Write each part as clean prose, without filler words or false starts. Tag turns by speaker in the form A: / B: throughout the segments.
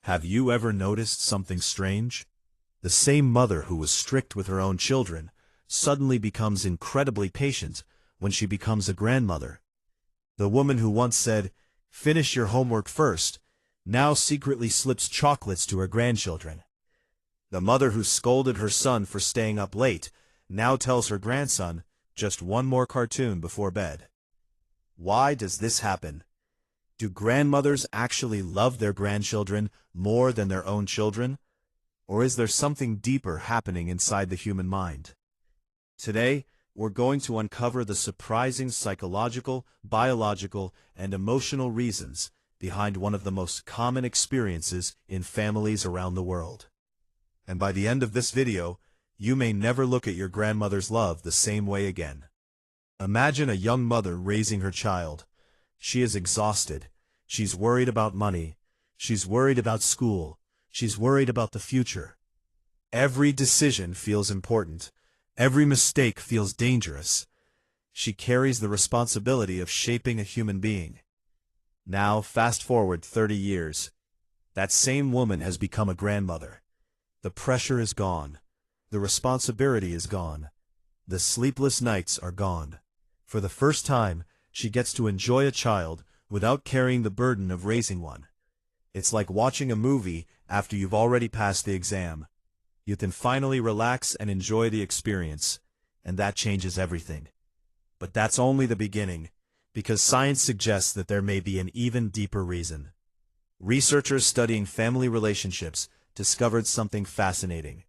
A: Have you ever noticed something strange? The same mother who was strict with her own children suddenly becomes incredibly patient when she becomes a grandmother. The woman who once said, "Finish your homework first," now secretly slips chocolates to her grandchildren. The mother who scolded her son for staying up late now tells her grandson, "Just one more cartoon before bed." Why does this happen? Do grandmothers actually love their grandchildren more than their own children? Or is there something deeper happening inside the human mind? Today, we're going to uncover the surprising psychological, biological, and emotional reasons behind one of the most common experiences in families around the world. And by the end of this video, you may never look at your grandmother's love the same way again. Imagine a young mother raising her child. She is exhausted. She's worried about money. She's worried about school. She's worried about the future. Every decision feels important. Every mistake feels dangerous. She carries the responsibility of shaping a human being. Now, fast forward 30 years. That same woman has become a grandmother. The pressure is gone. The responsibility is gone. The sleepless nights are gone. For the first time, she gets to enjoy a child without carrying the burden of raising one. It's like watching a movie after you've already passed the exam. You can finally relax and enjoy the experience, and that changes everything. But that's only the beginning, because science suggests that there may be an even deeper reason. Researchers studying family relationships discovered something fascinating.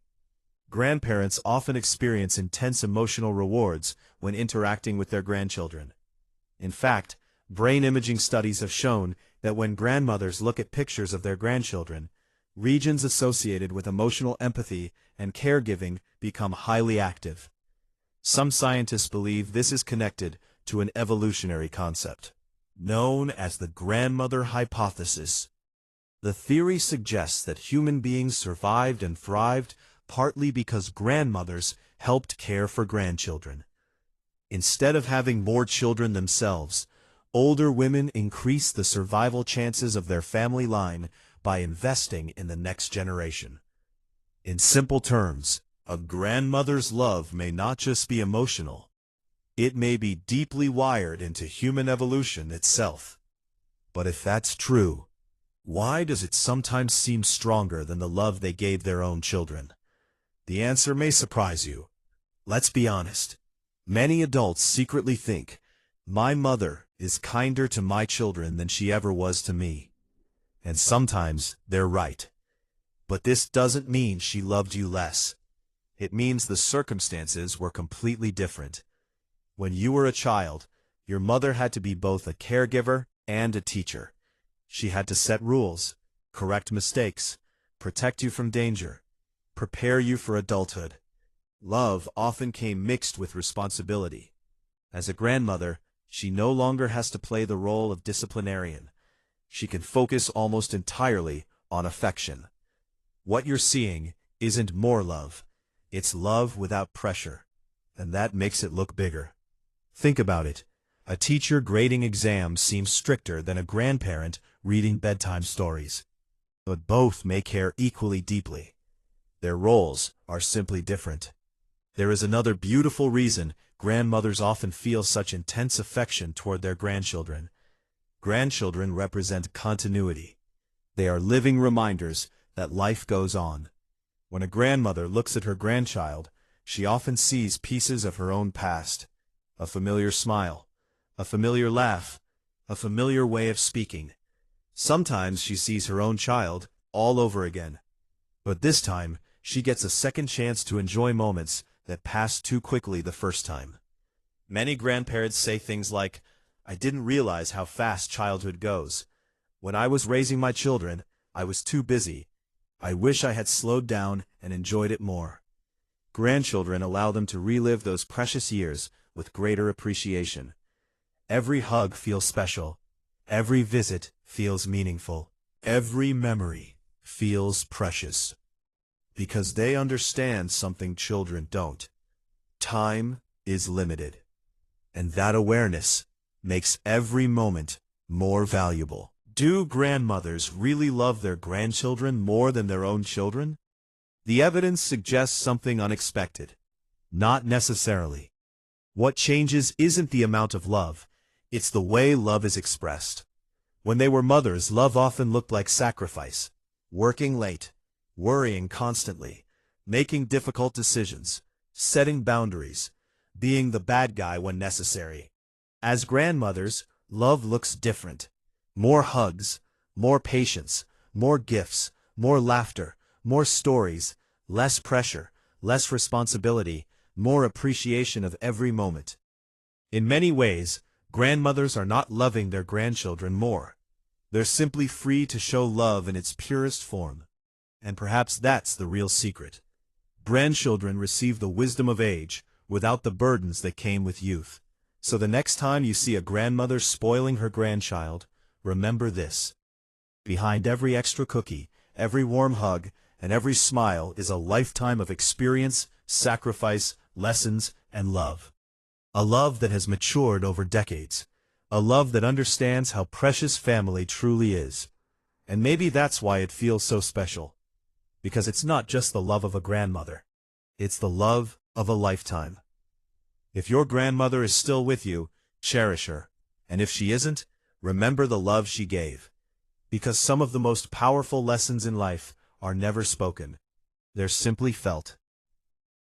A: Grandparents often experience intense emotional rewards when interacting with their grandchildren. In fact, brain imaging studies have shown that when grandmothers look at pictures of their grandchildren, regions associated with emotional empathy and caregiving become highly active. Some scientists believe this is connected to an evolutionary concept, known as the grandmother hypothesis. The theory suggests that human beings survived and thrived partly because grandmothers helped care for grandchildren. Instead of having more children themselves, older women increase the survival chances of their family line by investing in the next generation. In simple terms, a grandmother's love may not just be emotional. It may be deeply wired into human evolution itself. But if that's true, why does it sometimes seem stronger than the love they gave their own children? The answer may surprise you. Let's be honest. Many adults secretly think, "My mother is kinder to my children than she ever was to me." And sometimes they're right. But this doesn't mean she loved you less. It means the circumstances were completely different. When you were a child, your mother had to be both a caregiver and a teacher. She had to set rules, correct mistakes, protect you from danger, prepare you for adulthood. Love often came mixed with responsibility. As a grandmother, she no longer has to play the role of disciplinarian. She can focus almost entirely on affection. What you're seeing isn't more love. It's love without pressure. And that makes it look bigger. Think about it. A teacher grading exams seems stricter than a grandparent reading bedtime stories. But both may care equally deeply. Their roles are simply different. There is another beautiful reason grandmothers often feel such intense affection toward their grandchildren. Grandchildren represent continuity. They are living reminders that life goes on. When a grandmother looks at her grandchild, she often sees pieces of her own past. A familiar smile, a familiar laugh, a familiar way of speaking. Sometimes she sees her own child all over again. But this time, she gets a second chance to enjoy moments that passed too quickly the first time. Many grandparents say things like, "I didn't realize how fast childhood goes. When I was raising my children, I was too busy. I wish I had slowed down and enjoyed it more." Grandchildren allow them to relive those precious years with greater appreciation. Every hug feels special. Every visit feels meaningful. Every memory feels precious. Because they understand something children don't. Time is limited. And that awareness makes every moment more valuable. Do grandmothers really love their grandchildren more than their own children? The evidence suggests something unexpected. Not necessarily. What changes isn't the amount of love, it's the way love is expressed. When they were mothers, love often looked like sacrifice. Working late, worrying constantly, making difficult decisions, setting boundaries, being the bad guy when necessary. As grandmothers, love looks different. More hugs, more patience, more gifts, more laughter, more stories, less pressure, less responsibility, more appreciation of every moment. In many ways, grandmothers are not loving their grandchildren more. They're simply free to show love in its purest form. And perhaps that's the real secret. Grandchildren receive the wisdom of age without the burdens that came with youth. So the next time you see a grandmother spoiling her grandchild, remember this. Behind every extra cookie, every warm hug, and every smile is a lifetime of experience, sacrifice, lessons, and love. A love that has matured over decades. A love that understands how precious family truly is. And maybe that's why it feels so special. Because it's not just the love of a grandmother. It's the love of a lifetime. If your grandmother is still with you, cherish her. And if she isn't, remember the love she gave. Because some of the most powerful lessons in life are never spoken. They're simply felt.